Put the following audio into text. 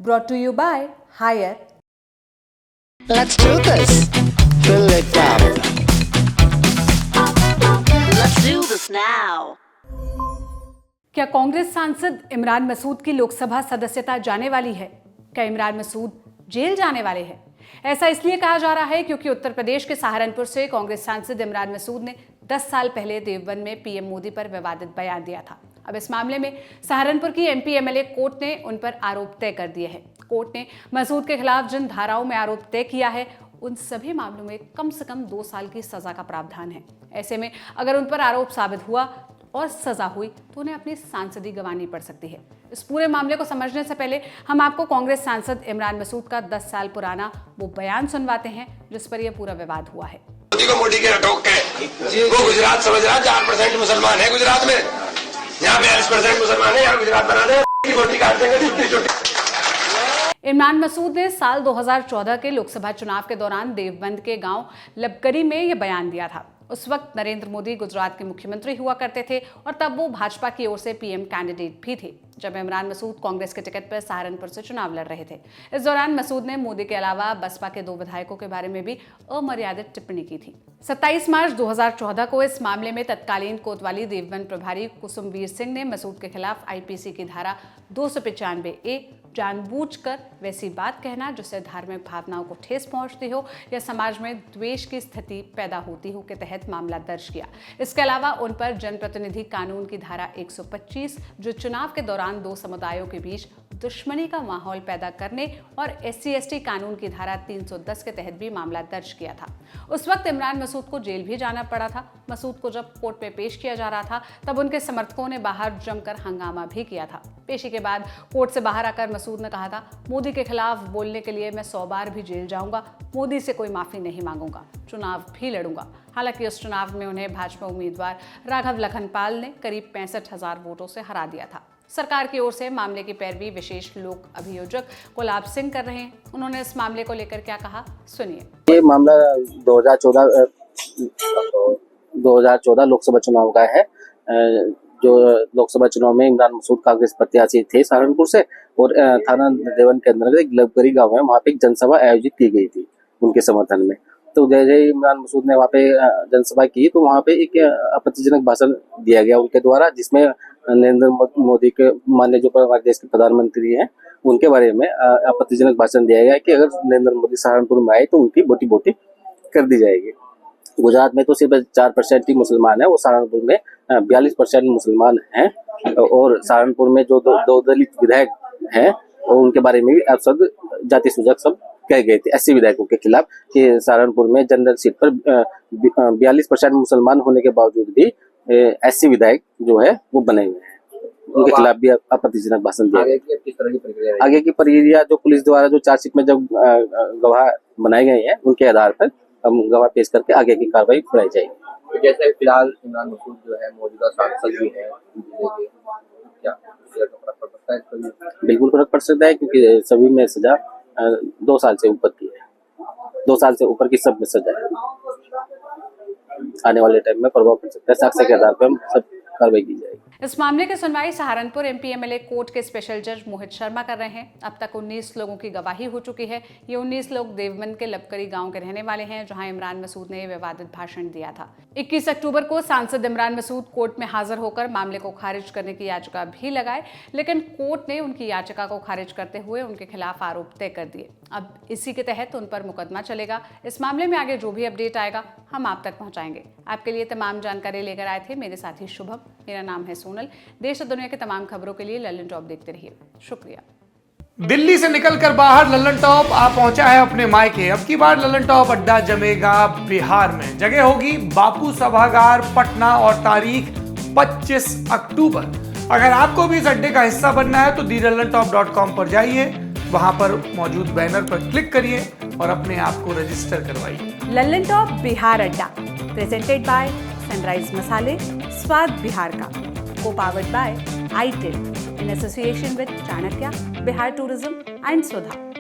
brought to you by Hire. Let's do this. Fill it up. Let's do this now. क्या कांग्रेस सांसद इमरान मसूद की लोकसभा सदस्यता जाने वाली है? क्या इमरान मसूद जेल जाने वाले हैं? ऐसा इसलिए कहा जा रहा है क्योंकि उत्तर प्रदेश के सहारनपुर से कांग्रेस सांसद इमरान मसूद ने 10 साल पहले देवबंद में पीएम मोदी पर विवादित बयान दिया था। अब इस मामले में सहारनपुर की एमपी एमएलए कोर्ट ने उन पर आरोप तय कर दिए हैं। कोर्ट ने मसूद के खिलाफ जिन धाराओं में आरोप तय किया है उन सभी मामलों में कम से कम 2 साल की सजा का प्रावधान है। ऐसे में अगर उन पर आरोप साबित हुआ और सजा हुई तो उन्हें अपनी सांसदी गंवानी पड़ सकती है। इस पूरे मामले को समझने से पहले हम आपको कांग्रेस सांसद इमरान मसूद का 10 साल पुराना वो बयान सुनवाते हैं जिस पर यह पूरा विवाद हुआ है। मोदी को मोदी के हटोक के वो गुजरात समझ रहा 4% मुसलमान है गुजरात में, यहाँ 42% मुसलमान है, यहाँ गुजरात बना दे मोदी काट देंगे। इमरान मसूद ने साल 2014 के लोकसभा चुनाव के दौरान देवबंद के गांव लबकरी में यह बयान दिया था। उस वक्त नरेंद्र मोदी गुजरात के मुख्यमंत्री हुआ करते थे और तब वो भाजपा की ओर से पीएम कैंडिडेट भी थे जब इमरान मसूद कांग्रेस के टिकट पर सहारनपुर से चुनाव लड़ रहे थे। इस दौरान मसूद ने मोदी के अलावा बसपा के 2 विधायकों के बारे में भी अमर्यादित टिप्पणी की थी। 27 मार्च 2014 को इस मामले में तत्कालीन कोतवाली देवबंद प्रभारी कुसुमवीर सिंह ने मसूद के खिलाफ आईपीसी की धारा 295A जानबूझकर वैसी बात कहना जिससे धार्मिक भावनाओं को ठेस पहुंचती हो या समाज में द्वेष की स्थिति पैदा होती हो के तहत मामला दर्ज किया। इसके अलावा उन पर जनप्रतिनिधि कानून की धारा 125 जो चुनाव के दौरान 2 समुदायों के बीच दुश्मनी का माहौल पैदा करने और SC/ST कानून की धारा 310 के तहत भी मामला दर्ज किया था। उस वक्त इमरान मसूद को जेल भी जाना पड़ा था। मसूद को जब कोर्ट में पेश किया जा रहा था तब उनके समर्थकों ने बाहर जमकर हंगामा भी किया था। पेशी के बाद कोर्ट से बाहर आकर मसूद ने कहा था, मोदी के खिलाफ बोलने के लिए मैं 100 बार भी जेल जाऊंगा, मोदी से कोई माफी नहीं मांगूंगा, चुनाव भी लड़ूंगा। हालांकि उस चुनाव में उन्हें भाजपा उम्मीदवार राघव लखनपाल ने करीब 65,000 वोटों से हरा दिया था। सरकार की ओर से मामले की पैरवी विशेष लोक अभियोजक गुलाब सिंह कर रहे हैं। उन्होंने इस मामले को लेकर क्या कहा, सुनिए। ये मामला 2014 लोकसभा चुनाव का है। जो लोकसभा चुनाव में इमरान मसूद कांग्रेस प्रत्याशी थे सहारनपुर से और थाना देवन के अंदर एक लबकरी गांव है, वहाँ पे एक जनसभा आयोजित की गई थी उनके समर्थन में। तो जैसे इमरान मसूद ने वहाँ पे जनसभा की तो वहाँ पे एक आपत्तिजनक भाषण दिया गया उनके द्वारा, जिसमें नरेंद्र मोदी के माननीय जो हमारे देश के प्रधानमंत्री हैं उनके बारे में आपत्तिजनक भाषण दिया गया कि अगर नरेंद्र मोदी सहारनपुर में आए तो उनकी बोटी बोटी कर दी जाएगी। गुजरात में तो सिर्फ 4% ही मुसलमान है, वो सहारनपुर में 42% मुसलमान हैं और सहारनपुर में जो दो दलित विधायक हैं और उनके बारे में भी अपशब्द जाति सूचक सब कह गए थे 80 विधायकों के खिलाफ कि सहारनपुर में जनरल सीट पर 42% मुसलमान होने के बावजूद भी 80 विधायक जो है वो बने हुए हैं। उनके खिलाफ भी आपत्तिजनक भाषण दिया। आगे की प्रक्रिया जो पुलिस द्वारा जो चार्जशीट में जब गवाह बनाए गए हैं उनके आधार पर हम गवाह पेश करके आगे की कार्रवाई कराई जाएगी। जैसे फिलहाल इमरान मसूद जो है मौजूदा सांसद भी है, क्या फर्क पड़ सकता है? बिल्कुल फर्क पड़ सकता है क्योंकि सभी में सजा 2 साल से ऊपर की है। 2 साल से ऊपर की सब में सजा है। आने वाले टाइम में प्रभाव पड़ सकता है। साक्ष्य के आधार पर हम सब कार्रवाई की जाएगी। इस मामले की सुनवाई सहारनपुर एमपी एमएलए कोर्ट के स्पेशल जज मोहित शर्मा कर रहे हैं। अब तक 19 लोगों की गवाही हो चुकी है। ये 19 लोग देवबंद के लबकरी गांव के रहने वाले हैं जहां इमरान मसूद ने विवादित भाषण दिया था। 21 अक्टूबर को सांसद इमरान मसूद कोर्ट में हाजिर होकर मामले को खारिज करने की याचिका भी लगाए, लेकिन कोर्ट ने उनकी याचिका को खारिज करते हुए उनके खिलाफ आरोप तय कर दिए। अब इसी के तहत उन पर मुकदमा चलेगा। इस मामले में आगे जो भी अपडेट आएगा हम आप तक पहुंचाएंगे। आपके लिए तमाम जानकारी लेकर आए थे मेरे साथी शुभम। मेरा नाम है सोनल। देश और दुनिया के तमाम खबरों के लिए लल्लन टॉप देखते रहिए। शुक्रिया। दिल्ली से निकलकर बाहर लल्लन टॉप आ पहुंचा है अपने मायके। अब की बार लल्लन टॉप अड्डा जमेगा बिहार में। जगह होगी बापू सभागार पटना और तारीख 25 अक्टूबर। अगर आपको भी इस अड्डे का हिस्सा बनना है तो thelallanTop.com पर जाइए, वहां पर मौजूद बैनर पर क्लिक करिए और अपने आप को रजिस्टर करवाइए। लल्लन टॉप बिहार अड्डा प्रेजेंटेड बाय सनराइज मसाले, स्वाद बिहार का, को powered by ITIL in association with Chanakya, Bihar Tourism and Sudha.